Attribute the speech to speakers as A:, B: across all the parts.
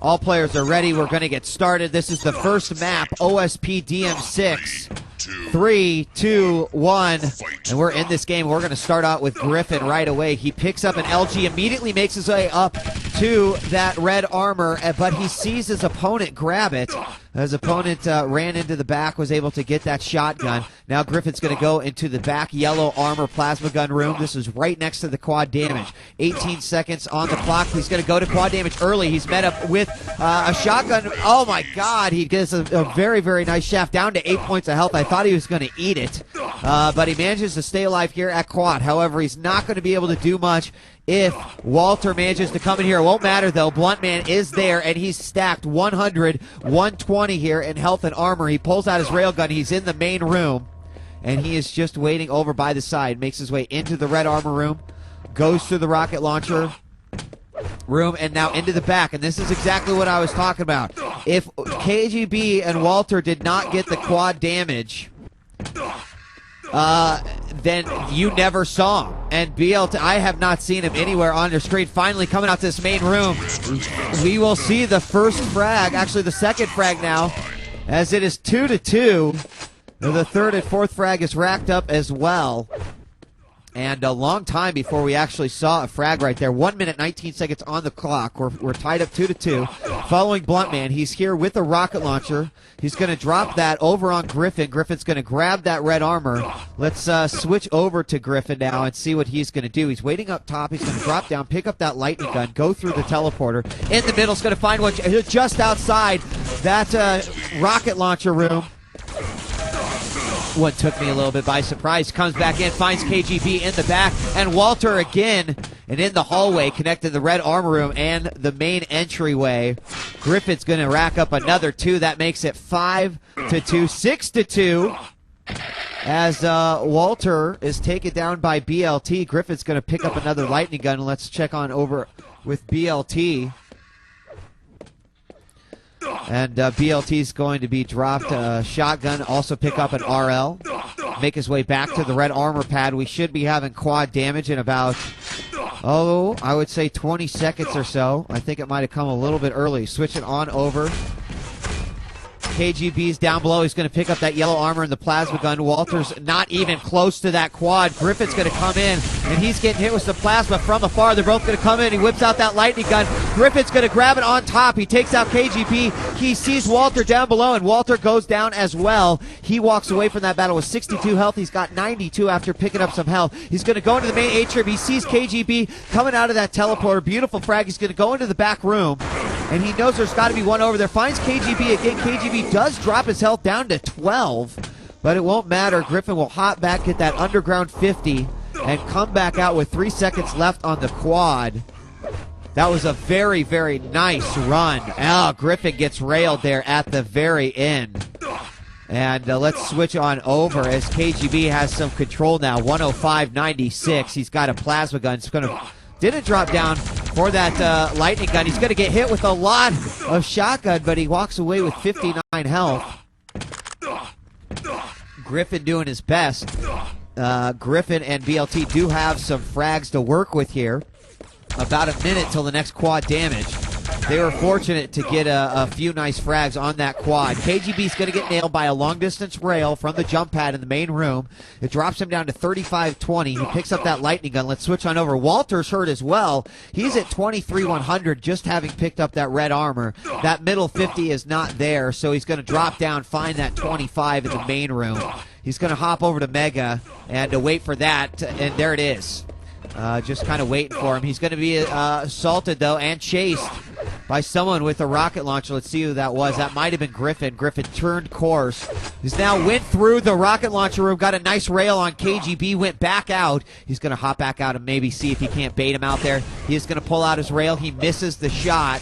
A: All players are ready. We're going to get started. This is the first map, OSP DM6. 3, 2, 1, and we're in this game. We're going to start out with Griffin right away. He picks up an LG, immediately makes his way up to that red armor, but he sees his opponent grab it. His opponent ran into the back, was able to get that shotgun. Now Griffin's going to go into the back yellow armor plasma gun room. This is right next to the quad damage. 18 seconds on the clock. He's going to go to quad damage early. He's met up with a shotgun. Oh my God, he gets a very, very nice shaft down to 8 points of health. I thought he was going to eat it, but he manages to stay alive here at quad. However, he's not going to be able to do much if Walter manages to come in here. It won't matter though. Bluntman is there and he's stacked 100, 120 here in health and armor. He pulls out his railgun. He's in the main room and he is just waiting over by the side. Makes his way into the red armor room, goes through the rocket launcher room and now into the back. And this is exactly what I was talking about. If KGB and Walter did not get the quad damage, then you never saw him. And BLT, I have not seen him anywhere on your screen. Finally coming out this main room, we will see the first frag, actually the second frag now, as it is 2-2. The third and fourth frag is racked up as well. And a long time before we actually saw a frag right there. 1 minute, 19 seconds on the clock. We're tied up 2-2. Following Bluntman, he's here with a rocket launcher. He's going to drop that over on Griffin. Griffin's going to grab that red armor. Let's switch over to Griffin now and see what he's going to do. He's waiting up top. He's going to drop down, pick up that lightning gun, go through the teleporter. In the middle, he's going to find one just outside that rocket launcher room. One took me a little bit by surprise. Comes back in, finds KGB in the back, and Walter again, and in the hallway, connected the red armor room and the main entryway. Griffin's going to rack up another 2. That makes it 5-2, 6-2. As Walter is taken down by BLT, Griffin's going to pick up another lightning gun. Let's check on over with BLT. And BLT is going to be dropped a shotgun, also pick up an RL, make his way back to the red armor pad. We should be having quad damage in about, I would say 20 seconds or so. I think it might have come a little bit early. Switch it on over. KGB's down below. He's going to pick up that yellow armor and the plasma gun. Walter's not even close to that quad. Griffin's going to come in, and he's getting hit with some plasma from afar. They're both going to come in. He whips out that lightning gun. Griffin's going to grab it on top. He takes out KGB. He sees Walter down below, and Walter goes down as well. He walks away from that battle with 62 health. He's got 92 after picking up some health. He's going to go into the main atrium. He sees KGB coming out of that teleporter. Beautiful frag. He's going to go into the back room, and he knows there's got to be one over there. Finds KGB again. KGB does drop his health down to 12, but it won't matter. Griffin will hop back, get that underground 50, and come back out with 3 seconds left on the quad. That was a very, very nice run. Griffin gets railed there at the very end. And let's switch on over as KGB has some control now. 105-96. He's got a plasma gun. It's going to... Didn't drop down for that lightning gun. He's going to get hit with a lot of shotgun, but he walks away with 59 health. Griffin doing his best. Griffin and BLT do have some frags to work with here. About a minute till the next quad damage. They were fortunate to get a few nice frags on that quad. KGB's going to get nailed by a long-distance rail from the jump pad in the main room. It drops him down to 35-20. He picks up that lightning gun. Let's switch on over. Walter's hurt as well. He's at 23-100, just having picked up that red armor. That middle 50 is not there, so he's going to drop down, find that 25 in the main room. He's going to hop over to Mega and wait for that, and there it is. Just kind of waiting for him. He's going to be assaulted, though, and chased by someone with a rocket launcher. Let's see who that was. That might have been Griffin. Griffin turned course. He's now went through the rocket launcher room, got a nice rail on KGB, went back out. He's going to hop back out and maybe see if he can't bait him out there. He's going to pull out his rail. He misses the shot.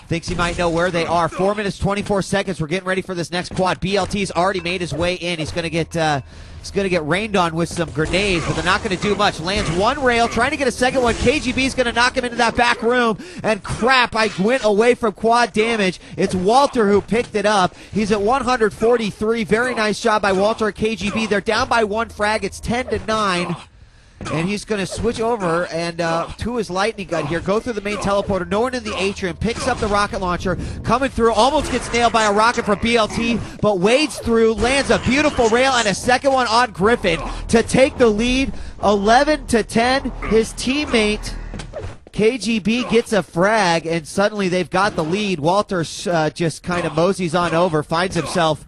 A: Thinks he might know where they are. 4 minutes, 24 seconds. We're getting ready for this next quad. BLT's already made his way in. He's going to get rained on with some grenades, but they're not going to do much. Lands one rail, trying to get a second one. KGB's going to knock him into that back room, and crap, I went away from quad damage. It's Walter who picked it up. He's at 143. Very nice job by Walter at KGB. They're down by one frag. It's 10-9. and he's going to switch over and to his lightning gun here, go through the main teleporter, no one in the atrium, picks up the rocket launcher, coming through, almost gets nailed by a rocket from BLT, but wades through, lands a beautiful rail and a second one on Griffin to take the lead, 11-10. His teammate KGB gets a frag, and suddenly they've got the lead. Walter just kind of moseys on over, finds himself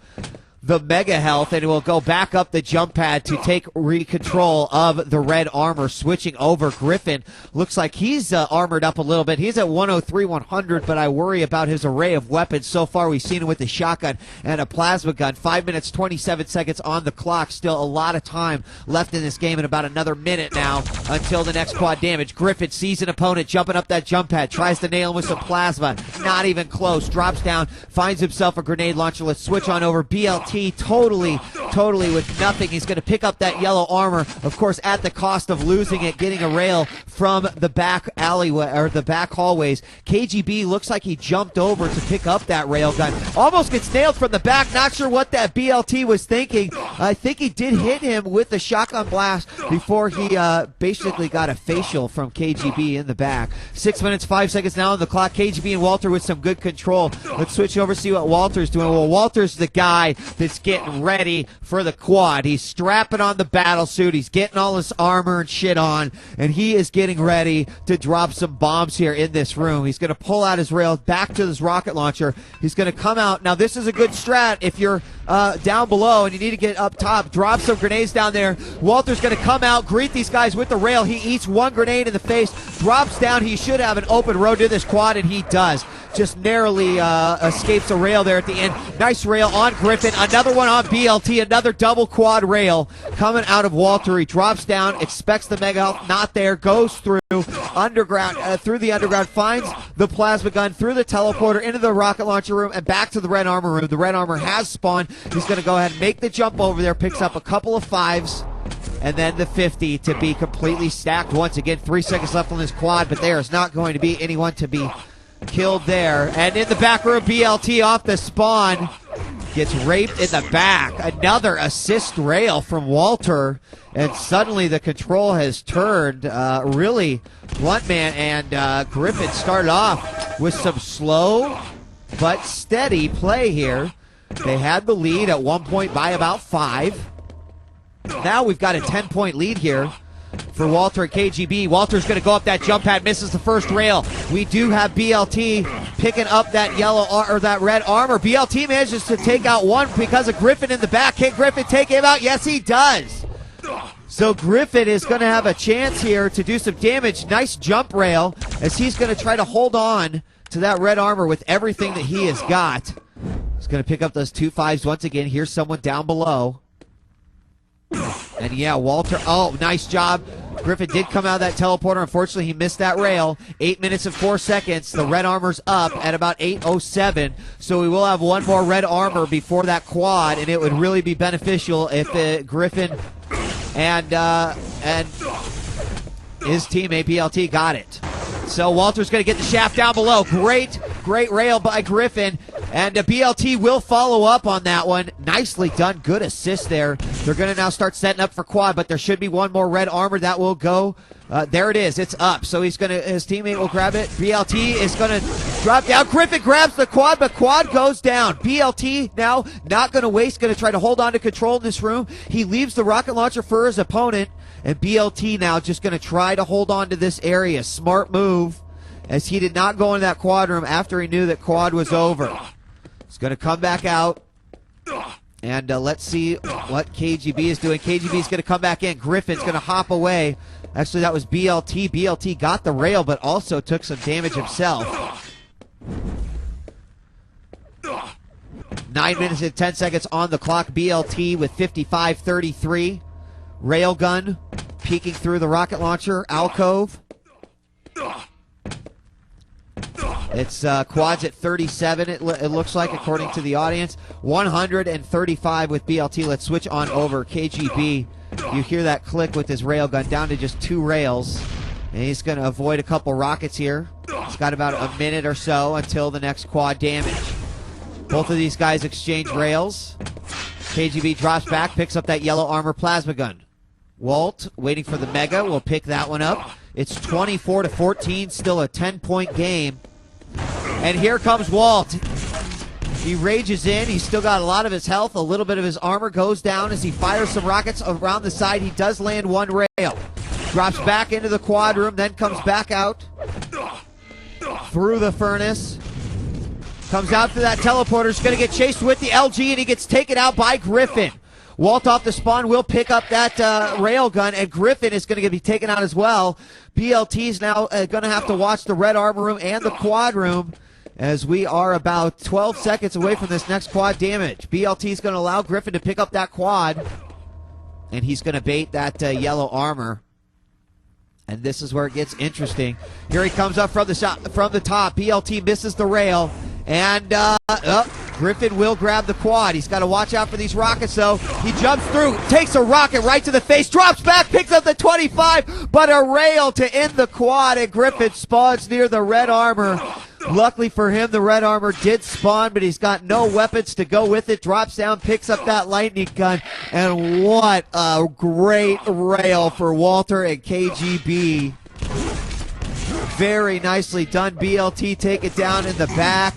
A: the mega health, and will go back up the jump pad to take control of the red armor, switching over. Griffin looks like he's armored up a little bit. He's at 103-100, but I worry about his array of weapons. So far, we've seen him with a shotgun and a plasma gun. 5 minutes, 27 seconds on the clock. Still a lot of time left in this game, and about another minute now until the next quad damage. Griffin sees an opponent jumping up that jump pad, tries to nail him with some plasma. Not even close. Drops down, finds himself a grenade launcher. Let's switch on over. BLT totally with nothing. He's going to pick up that yellow armor, of course, at the cost of losing it, getting a rail from the back alleyway or the back hallways. KGB looks like he jumped over to pick up that rail gun. Almost gets nailed from the back. Not sure what that BLT was thinking. I think he did hit him with the shotgun blast before he basically got a facial from KGB in the back. 6 minutes, 5 seconds now on the clock. KGB and Walter with some good control. Let's switch over, see what Walter's doing. Well, Walter's the guy that's getting ready for the quad. He's strapping on the battle suit. He's getting all his armor and shit on, and he is getting ready to drop some bombs here in this room. He's going to pull out his rail back to his rocket launcher. He's going to come out. Now, this is a good strat if you're down below and you need to get up top. Drop some grenades down there. Walter's going to come out, greet these guys with the rail. He eats one grenade in the face, drops down. He should have an open road to this quad, and he does. Just narrowly escapes a rail there at the end. Nice rail on Griffin. Another one on BLT. Another double quad rail coming out of Walter. He drops down, expects the mega health, not there, goes through underground, through the underground, finds the plasma gun, through the teleporter, into the rocket launcher room, and back to the red armor room. The red armor has spawned. He's going to go ahead and make the jump over there, picks up a couple of fives, and then the 50 to be completely stacked once again. 3 seconds left on this quad, but there is not going to be anyone to be killed there. And in the back room, BLT off the spawn gets raped in the back. Another assist rail from Walter, and suddenly the control has turned. Really, Bluntman and Griffin started off with some slow but steady play here. They had the lead at one point by about 5. Now we've got a 10-point lead here for Walter and KGB. Walter's going to go up that jump pad, misses the first rail. We do have BLT picking up that yellow or that red armor. BLT manages to take out one because of Griffin in the back. Can Griffin take him out? Yes, he does. So Griffin is going to have a chance here to do some damage. Nice jump rail as he's going to try to hold on to that red armor with everything that he has got. He's going to pick up those 2 5s once again. Here's someone down below. And yeah, Walter, oh, nice job. Griffin did come out of that teleporter. Unfortunately, he missed that rail. 8 minutes and 4 seconds. The red armor's up at about 8:07. So we will have one more red armor before that quad, and it would really be beneficial if Griffin and his teammate BLT got it. So Walter's going to get the shaft down below. Great rail by Griffin. And BLT will follow up on that one. Nicely done. Good assist there. They're going to now start setting up for quad, but there should be one more red armor that will go. There it is. It's up. So his teammate will grab it. BLT is going to drop down. Griffin grabs the quad, but quad goes down. BLT now not going to waste, going to try to hold on to control in this room. He leaves the rocket launcher for his opponent, and BLT now just going to try to hold on to this area. Smart move, as he did not go into that quad room after he knew that quad was over. He's going to come back out, and let's see what KGB is doing. KGB is going to come back in. Griffin's going to hop away. Actually, that was BLT. BLT got the rail, but also took some damage himself. 9 minutes and 10 seconds on the clock. BLT with 55-33. Railgun peeking through the rocket launcher. Alcove. It's quads at 37, it looks like, according to the audience. 135 with BLT. Let's switch on over. KGB, you hear that click with his railgun, down to just 2 rails. And he's going to avoid a couple rockets here. He's got about a minute or so until the next quad damage. Both of these guys exchange rails. KGB drops back, picks up that yellow armor plasma gun. Walt waiting for the Mega. We'll pick that one up. It's 24-14, still a 10-point game. And here comes Walt. He rages in. He's still got a lot of his health. A little bit of his armor goes down as he fires some rockets around the side. He does land one rail. Drops back into the quad room, then comes back out through the furnace. Comes out through that teleporter. He's going to get chased with the LG, and he gets taken out by Griffin. Walt off the spawn will pick up that rail gun, and Griffin is going to be taken out as well. BLT's now going to have to watch the red armor room and the quad room as we are about 12 seconds away from this next quad damage. BLT's going to allow Griffin to pick up that quad, and he's going to bait that yellow armor. And this is where it gets interesting. Here he comes up from the top. BLT misses the rail, and Griffin will grab the quad. He's got to watch out for these rockets, though. He jumps through, takes a rocket right to the face, drops back, picks up the 25, but a rail to end the quad, and Griffin spawns near the red armor. Luckily for him, the red armor did spawn, but he's got no weapons to go with it. Drops down, picks up that lightning gun, and what a great rail for Walter and KGB. Very nicely done. BLT take it down in the back.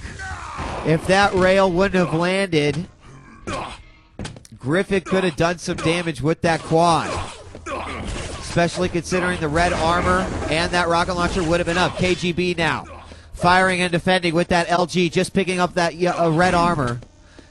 A: If that rail wouldn't have landed, Griffin could have done some damage with that quad, especially considering the red armor and that rocket launcher would have been up. KGB now firing and defending with that LG, just picking up that red armor.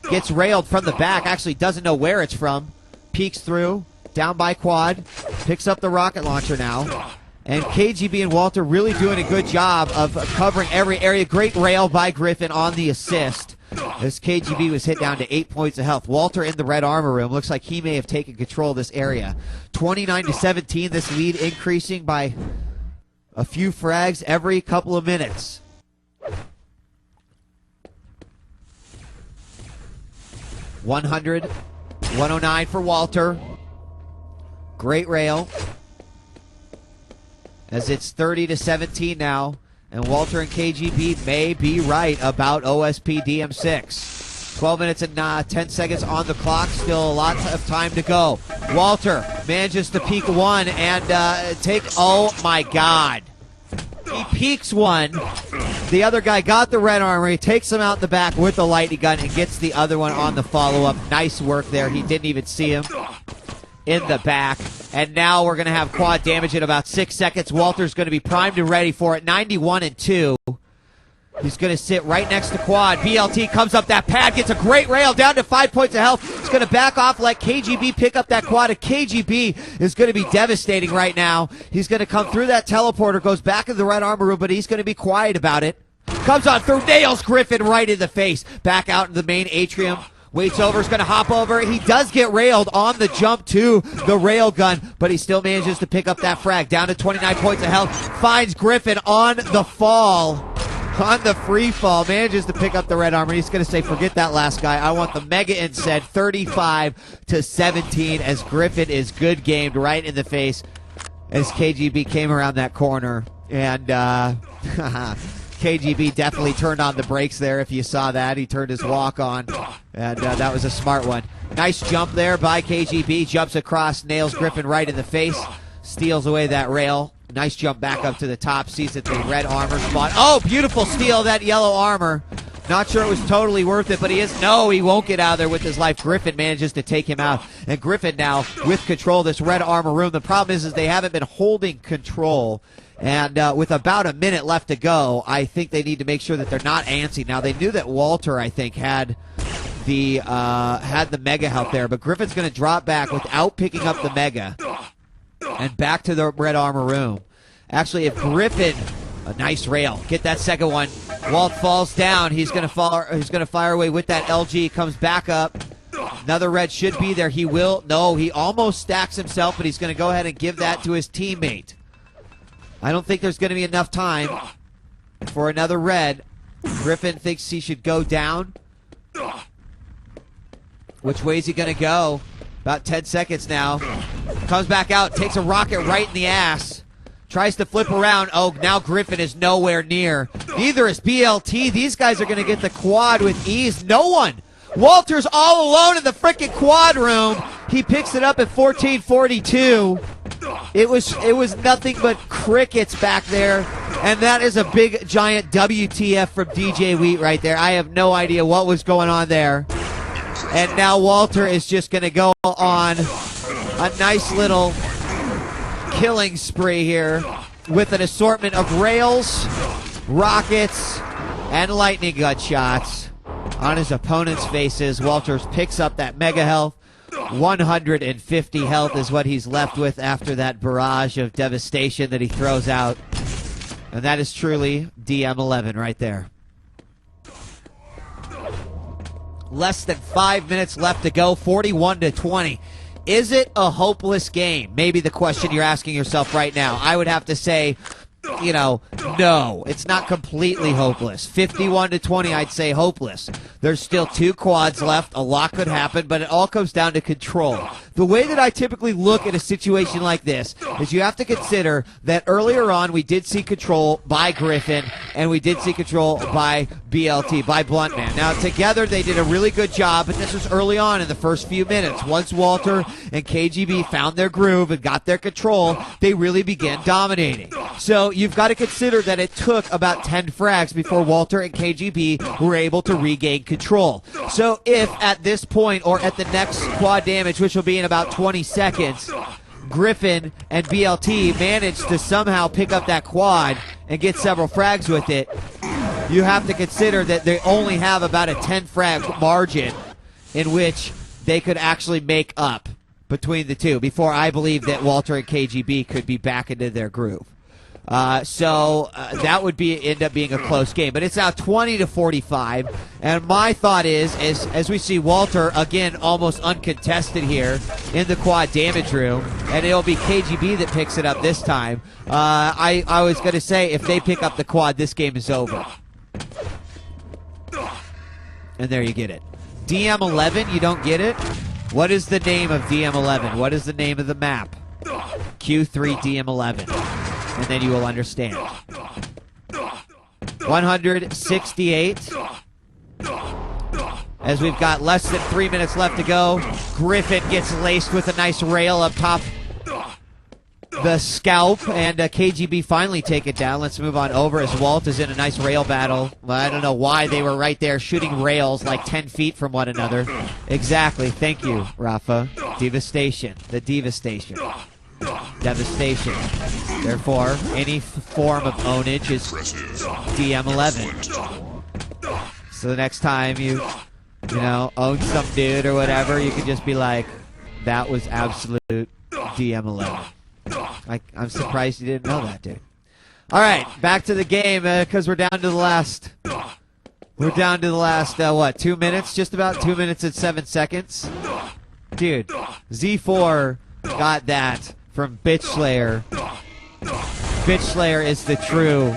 A: Gets railed from the back, actually doesn't know where it's from. Peeks through, down by quad, picks up the rocket launcher now. And KGB and Walter really doing a good job of covering every area. Great rail by Griffin on the assist, as KGB was hit down to 8 points of health. Walter in the red armor room. Looks like he may have taken control of this area. 29-17, this lead increasing by a few frags every couple of minutes. $100, $109 for Walter. Great rail. As it's 30-17 now, and Walter and KGB may be right about OSP DM6. 12 minutes and 10 seconds on the clock. Still a lot of time to go. Walter manages to peek one and take, oh my God. He peeks one. The other guy got the red armor. He takes him out the back with the lightning gun and gets the other one on the follow-up. Nice work there. He didn't even see him in the back. And now we're going to have quad damage in about 6 seconds. Walter's going to be primed and ready for it. 91-2. He's going to sit right next to quad. BLT comes up that pad, gets a great rail down to 5 points of health. He's going to back off, let KGB pick up that quad. And KGB is going to be devastating right now. He's going to come through that teleporter, goes back in the red armor room, but he's going to be quiet about it. Comes on through, nails Griffin right in the face. Back out in the main atrium. Waits over, is going to hop over. He does get railed on the jump to the rail gun, but he still manages to pick up that frag. Down to 29 points of health. Finds Griffin on the fall. On the free fall, manages to pick up the red armor. He's going to say, forget that last guy. I want the Mega instead. 35-17 as Griffin is good gamed right in the face as KGB came around that corner. And KGB definitely turned on the brakes there if you saw that. He turned his walk on, and that was a smart one. Nice jump there by KGB. Jumps across, nails Griffin right in the face. Steals away that rail. Nice jump back up to the top. Sees that the red armor spot. Oh, beautiful steal, that yellow armor. Not sure it was totally worth it, but he won't get out of there with his life. Griffin manages to take him out. And Griffin now with control of this red armor room. The problem is they haven't been holding control. And with about a minute left to go, I think they need to make sure that they're not antsy. Now, they knew that Walter, I think, had the Mega out there, but Griffin's going to drop back without picking up the Mega. And back to the red armor room. Actually, if Griffin, a nice rail, get that second one. Walt falls down. He's going to fire away with that LG. Comes back up. Another red should be there. He will. No, he almost stacks himself, but he's going to go ahead and give that to his teammate. I don't think there's going to be enough time for another red. Griffin thinks he should go down. Which way is he going to go? About 10 seconds now. Comes back out, takes a rocket right in the ass. Tries to flip around. Oh, now Griffin is nowhere near. Neither is BLT. These guys are going to get the quad with ease. No one. Walter's all alone in the freaking quad room. He picks it up at 14:42. It was nothing but crickets back there, and that is a big giant WTF from djWHEAT right there. I have no idea what was going on there. And now Walter is just going to go on a nice little killing spree here with an assortment of rails, rockets, and lightning gun shots on his opponent's faces. Walters picks up that mega health. 150 health is what he's left with after that barrage of devastation that he throws out. And that is truly DM11 right there. Less than 5 minutes left to go, 41-20. Is it a hopeless game? Maybe the question you're asking yourself right now. I would have to say, no, it's not completely hopeless. 51-20, I'd say hopeless. There's still 2 quads left. A lot could happen, but it all comes down to control. The way that I typically look at a situation like this is you have to consider that earlier on we did see control by Griffin and we did see control by BLT, by Bluntman. Now, together they did a really good job, but this was early on in the first few minutes. Once Walter and KGB found their groove and got their control, they really began dominating. So you've got to consider that it took about 10 frags before Walter and KGB were able to regain control. So if at this point or at the next quad damage, which will be in about 20 seconds, Griffin and BLT managed to somehow pick up that quad and get several frags with it, you have to consider that they only have about a 10 frag margin in which they could actually make up between the two before I believe that Walter and KGB could be back into their groove. So that would end up being a close game. But it's now 20-45. And my thought is as we see Walter, again, almost uncontested here in the quad damage room, and it'll be KGB that picks it up this time. I was going to say, if they pick up the quad, this game is over. And there you get it. DM11, you don't get it? What is the name of DM11? What is the name of the map? Q3 DM11. And then you will understand. 168. As we've got less than 3 minutes left to go, Griffin gets laced with a nice rail up top the scalp, and KGB finally take it down. Let's move on over as Walt is in a nice rail battle. Well, I don't know why they were right there shooting rails like 10 feet from one another. Exactly. Thank you, Rafa. Devastation. The devastation. Devastation. Therefore, any form of ownage is DM11. So the next time you own some dude or whatever, you can just be like, that was absolute DM11. I'm surprised you didn't know that, dude. All right, back to the game because we're down to the last. We're down to the last, 2 minutes? Just about 2 minutes and 7 seconds. Dude, Z4 got that from Bitch Slayer. Bitch Slayer is the true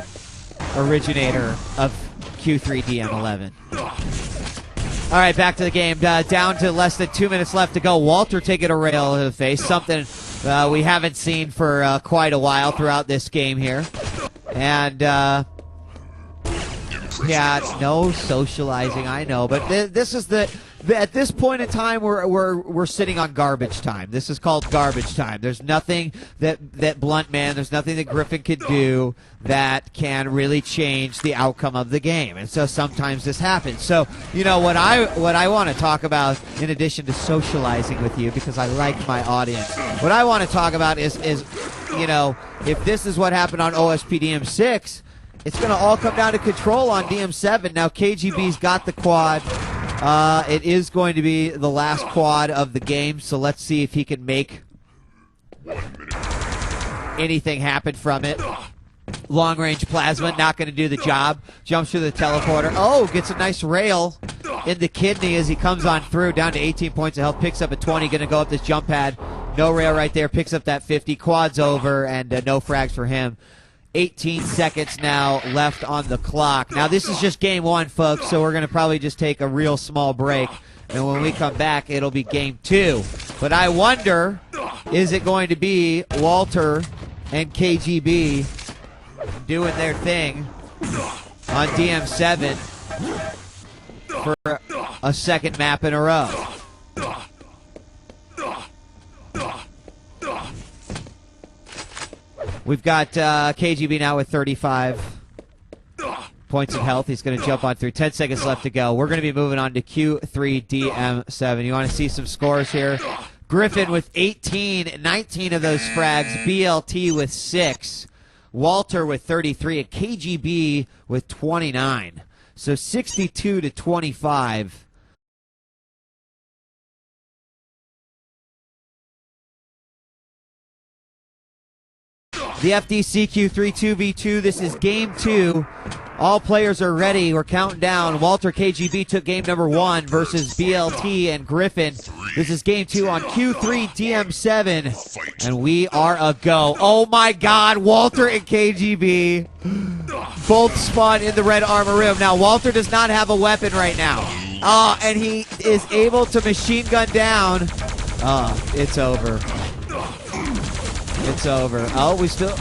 A: originator of Q3 DM11. All right, back to the game. Down to less than 2 minutes left to go. Walter taking a rail to the face, something we haven't seen for quite a while throughout this game here. And, yeah, no socializing, I know. But this is at this point in time, we're sitting on garbage time. This is called garbage time. There's nothing that Bluntman, there's nothing that Griffin could do that can really change the outcome of the game. And so sometimes this happens. So, what I want to talk about, in addition to socializing with you, because I like my audience, what I want to talk about is if this is what happened on OSP DM6, it's going to all come down to control on DM7. Now, KGB's got the quad. It is going to be the last quad of the game, so let's see if he can make anything happen from it. Long-range plasma, not going to do the job. Jumps through the teleporter. Oh, gets a nice rail in the kidney as he comes on through, down to 18 points of health. Picks up a 20, going to go up this jump pad. No rail right there, picks up that 50. Quad's over, and no frags for him. 18 seconds now left on the clock. Now, this is just game one, folks, so we're going to probably just take a real small break. And when we come back, it'll be game two. But I wonder, is it going to be Walter and KGB doing their thing on DM7 for a second map in a row? We've got KGB now with 35 points of health. He's going to jump on through. 10 seconds left to go. We're going to be moving on to Q3 DM7. You want to see some scores here? Griffin with 18, 19 of those frags. BLT with 6. Walter with 33. And KGB with 29. So 62 to 25. The FD CQ3 2v2. This is game 2. All players are ready. We're counting down. Walter KGB took game number 1 versus BLT and Griffin. This is game 2 on Q3 DM7. And we are a go. Oh my God, Walter and KGB both spawn in the red armor room. Now, Walter does not have a weapon right now. And he is able to machine gun down. It's over. It's over. Oh, we still...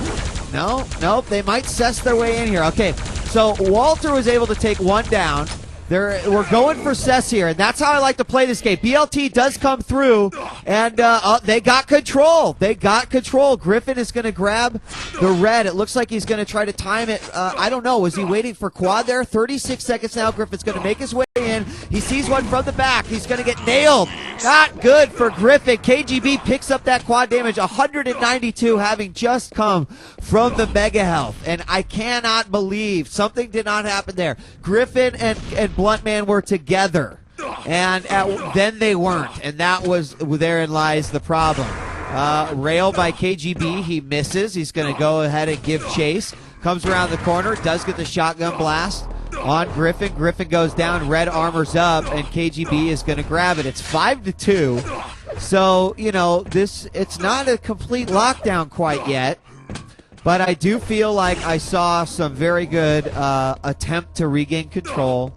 A: No, nope. They might cess their way in here. Okay, so Walter was able to take one down. We're going for cess here, and that's how I like to play this game. BLT does come through, and they got control. They got control. Griffin is going to grab the red. It looks like he's going to try to time it. I don't know. Was he waiting for quad there? 36 seconds now. Griffin's going to make his way in. He sees one from the back. He's going to get nailed. Not good for Griffin. KGB picks up that quad damage. 192 having just come from the mega health. And I cannot believe something did not happen there. Griffin and Bluntman were together. And then they weren't. And therein lies the problem. Rail by KGB. He misses. He's going to go ahead and give chase. Comes around the corner. Does get the shotgun blast on Griffin. Griffin goes down. Red armors up. And KGB is going to grab it. It's 5-2. So, you know, it's not a complete lockdown quite yet. But I do feel like I saw some very good attempt to regain control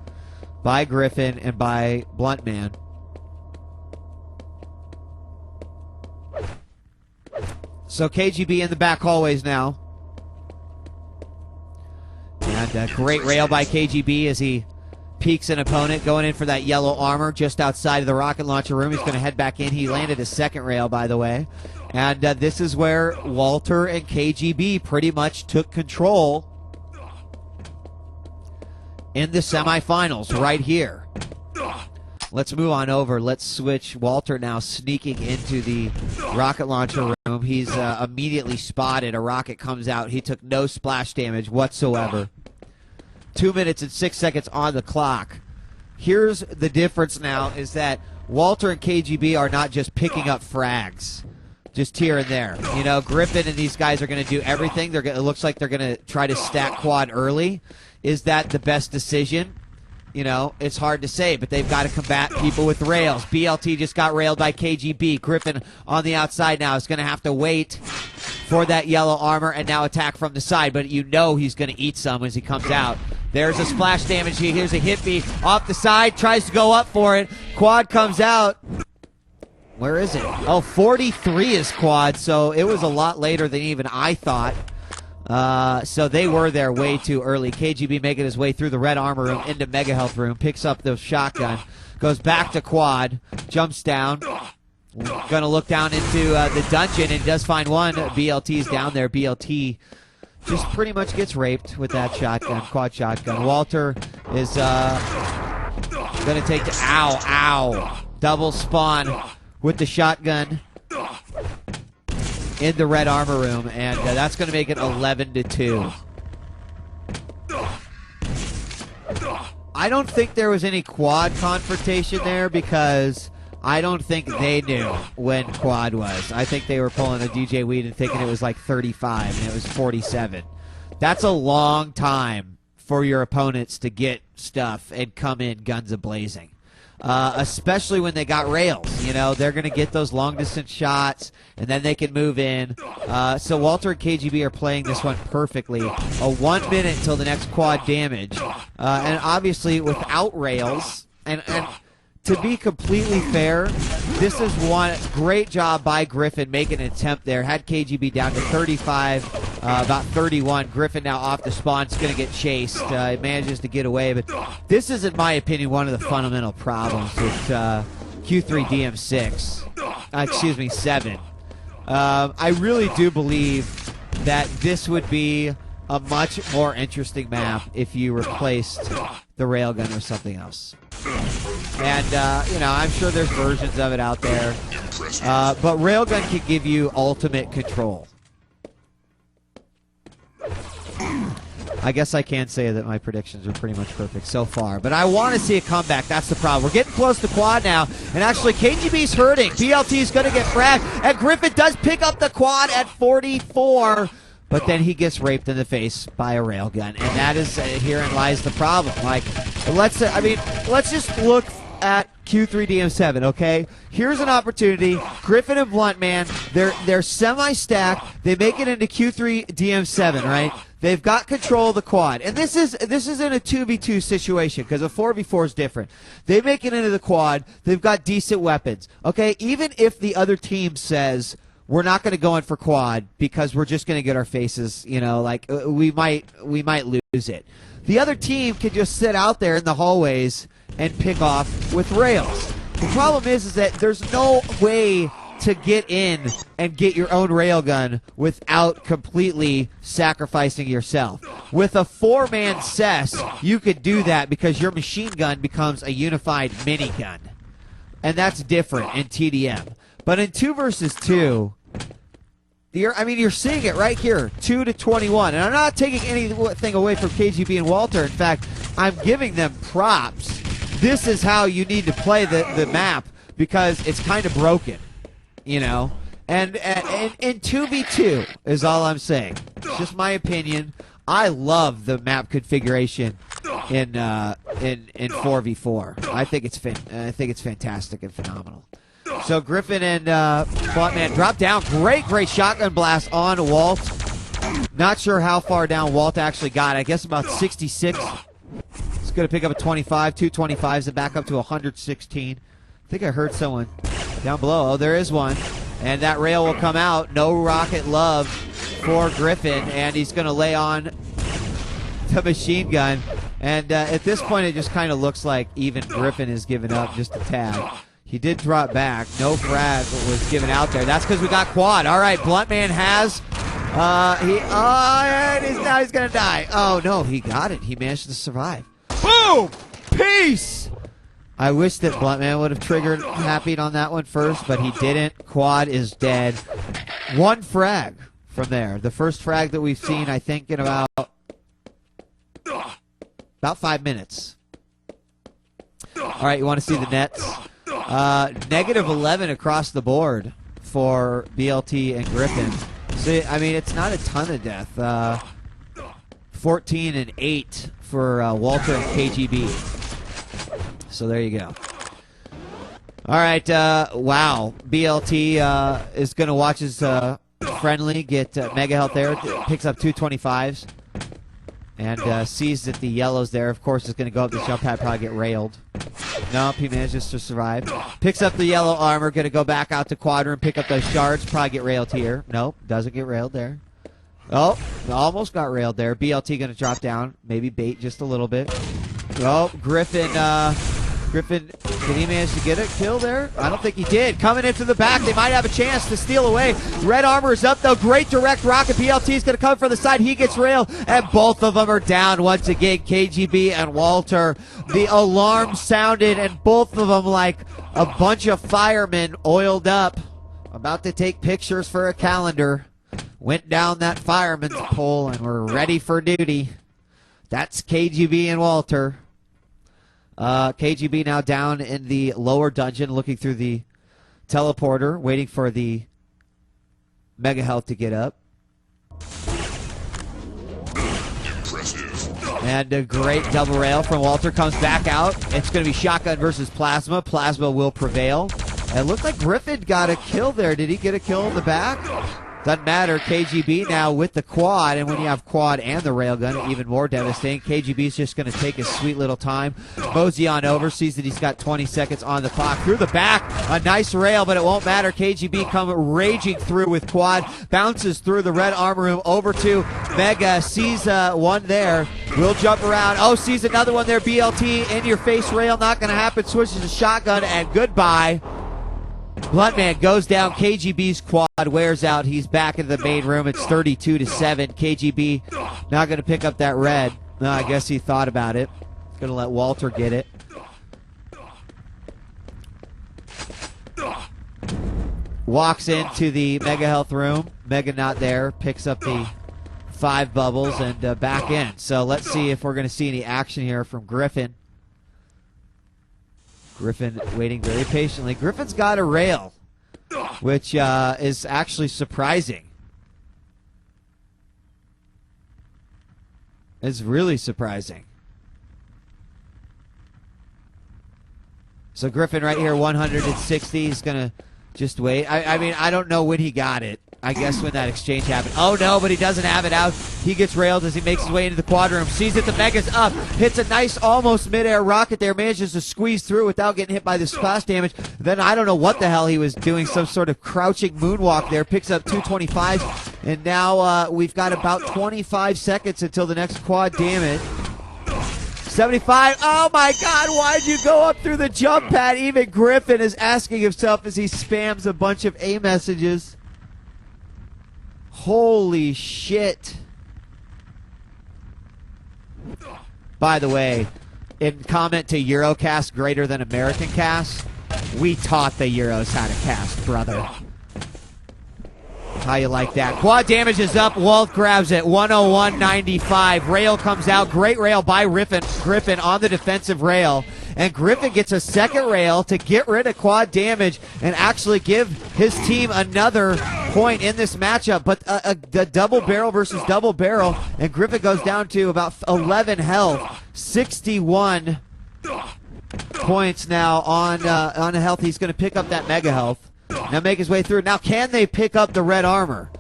A: by Griffin and by Bluntman. So KGB in the back hallways now. And a great rail by KGB as he peeks an opponent, going in for that yellow armor just outside of the rocket launcher room. He's going to head back in. He landed his second rail, by the way. And this is where Walter and KGB pretty much took control in the semifinals right here. Let's move on over. Let's switch. Walter now sneaking into the rocket launcher room. He's immediately spotted. A rocket comes out. He took no splash damage whatsoever. 2 minutes and 6 seconds on the clock. Here's the difference now is that Walter and KGB are not just picking up frags just here and there. You know, Griffin and these guys are going to do everything. It looks like they're going to try to stack quad early. Is that the best decision? You know, it's hard to say, but they've got to combat people with rails. BLT just got railed by KGB. Griffin on the outside now is going to have to wait for that yellow armor and now attack from the side, but you know he's going to eat some as he comes out. There's a splash damage. Here's a hit beat off the side, tries to go up for it. Quad comes out. Where is it? Oh, 43 is quad, so it was a lot later than even I thought. So they were there way too early. KGB making his way through the red armor room into mega health room, picks up the shotgun, goes back to quad, jumps down, gonna look down into the dungeon and does find one. BLT's down there. BLT just pretty much gets raped with that shotgun, quad shotgun. Walter is gonna take the ow, double spawn with the shotgun in the red armor room, and that's going to make it 11-2. I don't think there was any quad confrontation there because I don't think they knew when quad was. I think they were pulling a djWHEAT and thinking it was like 35 and it was 47. That's a long time for your opponents to get stuff and come in guns a-blazing. Especially when they got rails. You know, they're going to get those long-distance shots, and then they can move in. So Walter and KGB are playing this one perfectly. 1 minute till the next quad damage. And obviously, without rails, and to be completely fair, this is one great job by Griffin making an attempt there. Had KGB down to 35, about 31. Griffin now off the spawn. Is going to get chased. He manages to get away. But this is, in my opinion, one of the fundamental problems with Q3 DM6. Excuse me, 7. I really do believe that this would be a much more interesting map if you replaced the railgun with something else. And, you know, I'm sure there's versions of it out there. But railgun can give you ultimate control. I guess I can say that my predictions are pretty much perfect so far. But I want to see a comeback. That's the problem. We're getting close to quad now. And actually, KGB's hurting. BLT's going to get fragged. And Griffin does pick up the quad at 44. But then he gets raped in the face by a railgun. And that is, herein lies the problem. Like, let's just look at Q3 DM7, okay? Here's an opportunity. Griffin and Bluntman, they're semi-stacked. They make it into Q3 DM7, right? They've got control of the quad. And this isn't a 2v2 situation because a 4v4 is different. They make it into the quad. They've got decent weapons, okay? Even if the other team says, we're not going to go in for quad because we're just going to get our faces, you know, like we might lose it. The other team can just sit out there in the hallways and pick off with rails. The problem is that there's no way to get in and get your own railgun without completely sacrificing yourself. With a 4-man cess, you could do that because your machine gun becomes a unified minigun. And that's different in TDM. But in 2 versus 2, you're seeing it right here, 2-21. And I'm not taking anything away from KGB and Walter. In fact, I'm giving them props. This is how you need to play the map because it's kind of broken, you know. And in 2v2 is all I'm saying. It's just my opinion. I love the map configuration in 4v4. I think it's fantastic and phenomenal. So Griffin and Bluntman drop down. Great shotgun blast on Walt. Not sure how far down Walt actually got. I guess about 66. It's going to pick up a 25. 225s and back up to 116. I think I heard someone down below. Oh, there is one. And that rail will come out. No rocket love for Griffin. And he's going to lay on the machine gun. And at this point, it just kind of looks like even Griffin is giving up just a tad. He did drop back. No frag was given out there. That's because we got quad. All right, Bluntman has. Now he's going to die. Oh, no, he got it. He managed to survive. Boom! Peace! I wish that Bluntman would have triggered Happy on that one first, but he didn't. Quad is dead. 1 frag from there. The first frag that we've seen, I think, in about 5 minutes. All right, you want to see the nets? Negative 11 across the board for BLT and Griffin. So, I mean, it's not a ton of death. 14 and 8 for Walter and KGB. So there you go. All right, wow. BLT is going to watch his friendly get mega health there. Picks up 225s. And sees that the yellow's there. Of course, is going to go up the jump pad, probably get railed. Nope, he manages to survive. Picks up the yellow armor, going to go back out to quadrant, pick up those shards, probably get railed here. Nope, doesn't get railed there. Oh, almost got railed there. BLT going to drop down, maybe bait just a little bit. Oh, Griffin, did he manage to get a kill there? I don't think he did. Coming into the back, they might have a chance to steal away. Red armor is up, though. Great direct rocket. BLT is going to come from the side. He gets railed, and both of them are down once again. KGB and Walter. The alarm sounded, and both of them, like a bunch of firemen oiled up, about to take pictures for a calendar, went down that fireman's pole and were ready for duty. That's KGB and Walter. KGB now down in the lower dungeon, looking through the teleporter, waiting for the mega health to get up. Impressive. And a great double rail from Walter comes back out. It's going to be shotgun versus plasma. Plasma will prevail. And it looked like Griffin got a kill there. Did he get a kill in the back? Doesn't matter. KGB now with the quad, and when you have quad and the railgun, even more devastating. KGB's just going to take his sweet little time. Mosey on over, sees that he's got 20 seconds on the clock. Through the back, a nice rail, but it won't matter. KGB come raging through with quad, bounces through the red armor room over to Mega, sees one there, will jump around. Oh, sees another one there. BLT in your face rail, not going to happen. Switches to shotgun, and goodbye. Bluntman goes down. KGB's quad wears out. He's back into the main room. It's 32-7. KGB not going to pick up that red. No, I guess he thought about it. Going to let Walter get it. Walks into the Mega Health room. Mega not there. Picks up the 5 bubbles and back in. So let's see if we're going to see any action here from Griffin. Griffin waiting very patiently. Griffin's got a rail, which is actually surprising. It's really surprising. So Griffin right here, 160. He's going to just wait. I mean, I don't know when he got it. I guess when that exchange happened. Oh, no, but he doesn't have it out. He gets railed as he makes his way into the quad room. Sees it, the Mega's up. Hits a nice almost midair rocket there. Manages to squeeze through without getting hit by the splash damage. Then I don't know what the hell he was doing. Some sort of crouching moonwalk there. Picks up 225. And now we've got about 25 seconds until the next quad damage. 75. Oh my God, why'd you go up through the jump pad? Even Griffin is asking himself as he spams a bunch of A messages. Holy shit. By the way, in comment to Eurocast greater than American cast, we taught the Euros how to cast, brother. How you like that? Quad damage is up. Walt grabs it. 101.95. Rail comes out. Great rail by Griffin on the defensive rail. And Griffin gets a second rail to get rid of quad damage and actually give his team another point in this matchup. But the double barrel versus double barrel. And Griffin goes down to about 11 health. 61 points now on health. He's going to pick up that mega health. Now make his way through. Now can they pick up the red armor?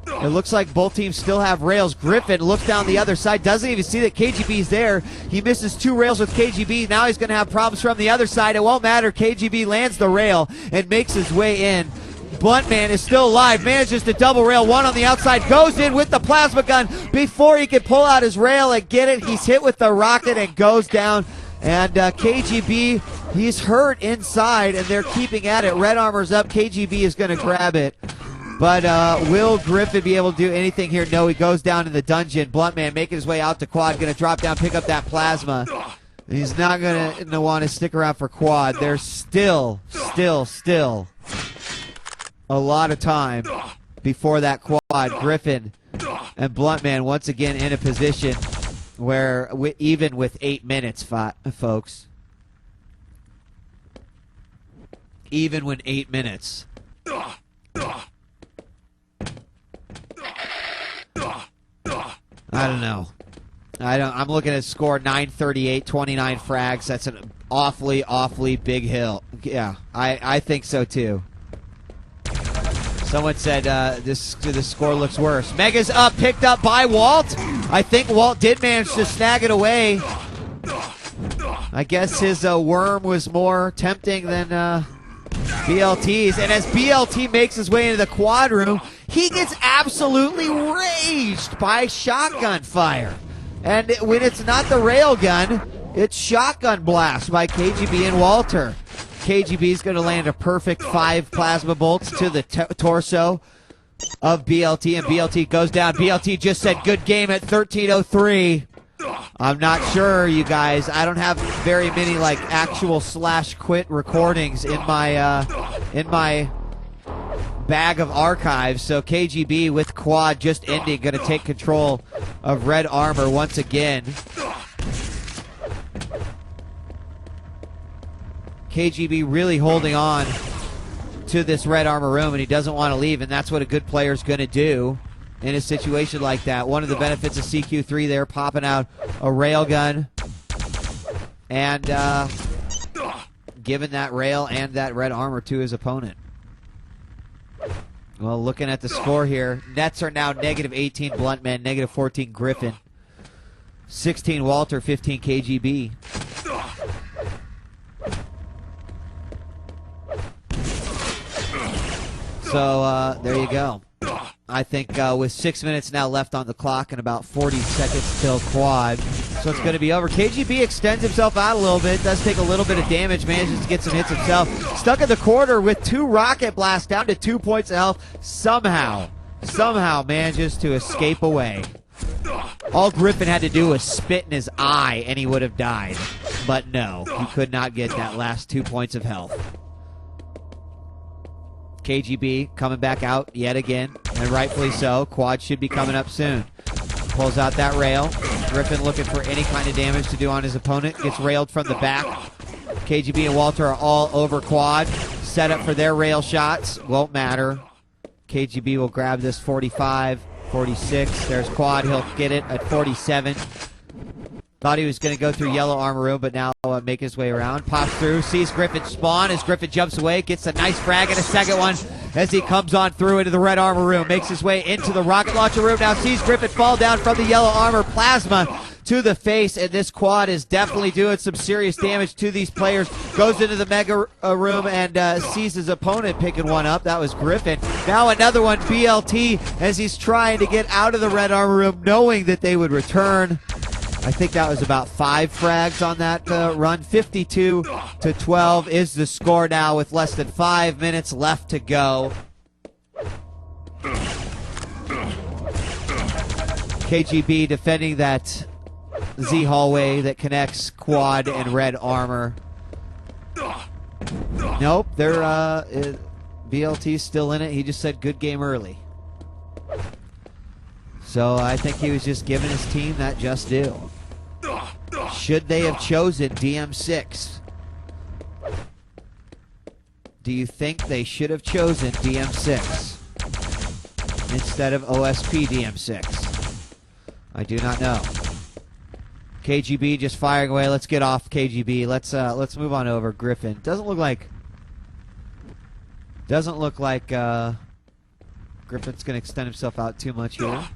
A: It looks like both teams still have rails. Griffin looks down the other side, doesn't even see that KGB's there. He misses 2 rails with KGB. Now he's going to have problems from the other side. It won't matter. KGB lands the rail and makes his way in. Bluntman is still alive, manages to double rail. 1 on the outside, goes in with the plasma gun. Before he can pull out his rail and get it, he's hit with the rocket and goes down. And KGB, he's hurt inside, and they're keeping at it. Red armor's up. KGB is going to grab it. But will Griffin be able to do anything here? No, he goes down in the dungeon. Bluntman making his way out to quad, going to drop down, pick up that plasma. He's not going to want to stick around for quad. There's still a lot of time before that quad. Griffin and Bluntman once again in a position where even with 8 minutes, folks, even when 8 minutes, I don't know. I'm looking at score 938, 29 frags. That's an awfully big hill. Yeah, I think so too. Someone said this score looks worse. Mega's up, picked up by Walt. I think Walt did manage to snag it away. I guess his worm was more tempting than BLT's. And as BLT makes his way into the quad room, he gets absolutely raged by shotgun fire. And when it's not the rail gun, it's shotgun blast by KGB and Walter. KGB is going to land a perfect 5 plasma bolts to the torso of BLT, and BLT goes down. BLT just said good game at 13:03. I'm not sure, you guys. I don't have very many like actual /quit recordings in my bag of archives. So KGB with quad just ending, going to take control of red armor once again. KGB really holding on to this red armor room, and he doesn't want to leave, and that's what a good player is going to do in a situation like that. One of the benefits of CQ3 there, popping out a railgun and giving that rail and that red armor to his opponent. Well, looking at the score here, nets are now -18 Bluntman, -14 Griffin, 16 Walter, 15 KGB. So there you go. I think with 6 minutes now left on the clock and about 40 seconds till quad, So it's going to be over. KGB extends himself out a little bit. Does take a little bit of damage. Manages to get some hits himself. Stuck in the corner with 2 rocket blasts down to 2 points of health. Somehow manages to escape away. All Griffin had to do was spit in his eye and he would have died. But no, he could not get that last 2 points of health. KGB coming back out yet again, and rightfully so. Quad should be coming up soon. Pulls out that rail. Griffin looking for any kind of damage to do on his opponent. Gets railed from the back. KGB and Walter are all over Quad. Set up for their rail shots. Won't matter. KGB will grab this 45, 46. There's Quad. He'll get it at 47. Thought he was going to go through yellow armor room, but now make his way around. Pops through, sees Griffin spawn as Griffin jumps away, gets a nice frag and a second one as he comes on through into the red armor room. Makes his way into the rocket launcher room. Now sees Griffin fall down from the yellow armor. Plasma to the face, and this Quad is definitely doing some serious damage to these players. Goes into the mega room and sees his opponent picking one up. That was Griffin. Now another one, BLT, as he's trying to get out of the red armor room, knowing that they would return. I think that was about 5 frags on that run. 52-12 is the score now with less than 5 minutes left to go. KGB defending that Z hallway that connects Quad and red armor. Nope, they're BLT's still in it. He just said good game early. So I think he was just giving his team that just due. Should they have chosen DM6? Do you think they should have chosen DM6 instead of OSP DM6? I do not know. KGB just firing away. Let's get off KGB. Let's move on over Griffin. Doesn't look like Griffin's going to extend himself out too much here.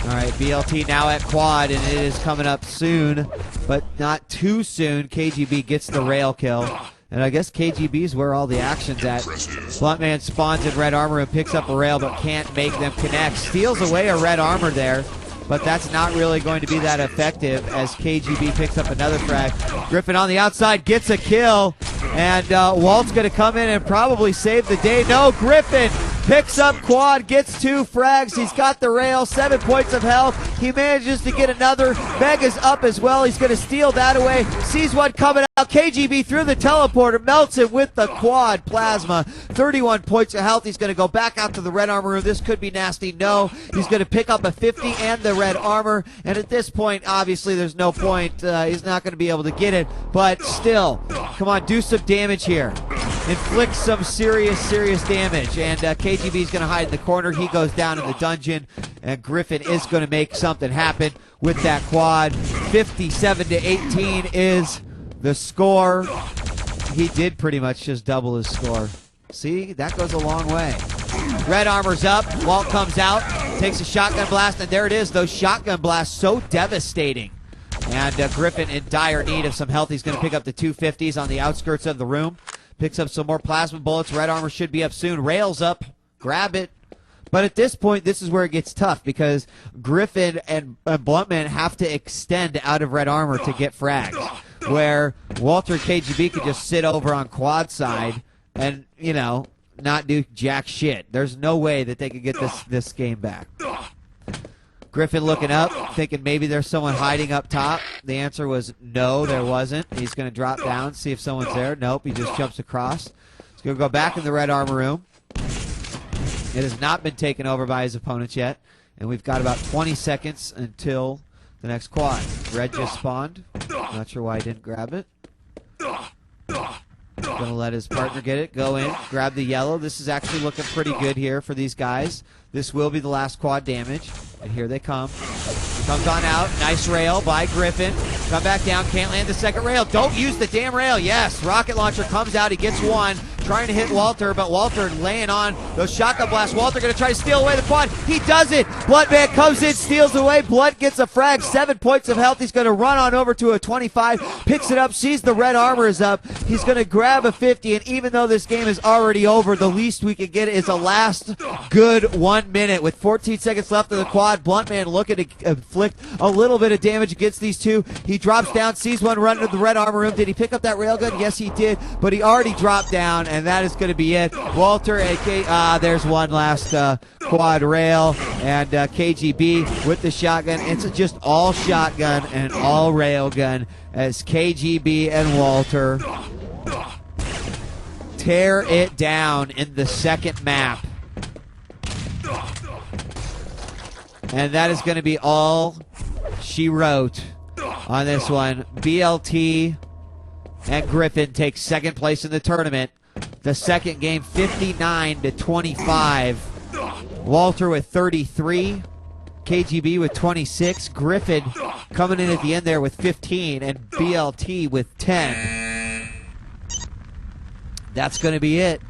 A: All right, BLT now at Quad, and it is coming up soon, but not too soon. KGB gets the rail kill, and I guess KGB is where all the action's at. Bluntman spawns in red armor and picks up a rail, but can't make them connect. Steals away a red armor there, but that's not really going to be that effective as KGB picks up another frag. Griffin on the outside gets a kill, and Walt's going to come in and probably save the day. No, Griffin picks up Quad, gets 2 frags. He's got the rail, 7 points of health. He manages to get another. Mega's up as well. He's going to steal that away. Sees one coming out. KGB through the teleporter, melts it with the Quad plasma. 31 points of health. He's going to go back out to the red armor room. This could be nasty. No, he's going to pick up a 50 and the red armor. And at this point, obviously, there's no point. He's not going to be able to get it. But still, come on, do some damage here. Inflict some serious damage. And KGB is going to hide in the corner. He goes down in the dungeon. And Griffin is going to make something happen with that Quad. 57-18 is the score. He did pretty much just double his score. See, that goes a long way. Red armor's up. Walt comes out, takes a shotgun blast, and there it is. Those shotgun blasts so devastating. And Griffin in dire need of some health. He's going to pick up the 250s on the outskirts of the room. Picks up some more plasma bullets. Red armor should be up soon. Rails up. Grab it. But at this point, this is where it gets tough because Griffin and Bluntman have to extend out of red armor to get frags. Where Walter and KGB could just sit over on Quad side and, you know, not do jack shit. There's no way that they could get this game back. Griffin looking up, thinking maybe there's someone hiding up top. The answer was no, there wasn't. He's going to drop down, see if someone's there. Nope, he just jumps across. He's going to go back in the red armor room. It has not been taken over by his opponents yet, and we've got about 20 seconds until the next Quad. Red just spawned. Not sure why he didn't grab it. Going to let his partner get it. Go in, grab the yellow. This is actually looking pretty good here for these guys. This will be the last Quad damage. And here they come. Comes on out. Nice rail by Griffin. Come back down. Can't land the second rail. Don't use the damn rail. Yes. Rocket launcher comes out. He gets one. trying to hit Walter, but Walter laying on those shotgun blasts. Walter going to try to steal away the quad. He does it. Bloodman comes in, steals away. Blood gets a frag, 7 points of health. He's going to run on over to a 25, picks it up, sees the red armor is up. He's going to grab a 50, and even though this game is already over, the least we can get is a last good 1 minute with 14 seconds left of the quad. Bluntman looking to inflict a little bit of damage against these two. He drops down, sees one run into the red armor room. Did he pick up that railgun? Yes, he did, but he already dropped down, and that is going to be it. Walter, there's one last quad rail, and KGB with the shotgun. It's just all shotgun and all railgun as KGB and Walter tear it down in the second map. And that is going to be all she wrote on this one. BLT and Griffin take second place in the tournament. The second game, 59-25. Walter with 33. KGB with 26. Griffin coming in at the end there with 15. And BLT with 10. That's going to be it.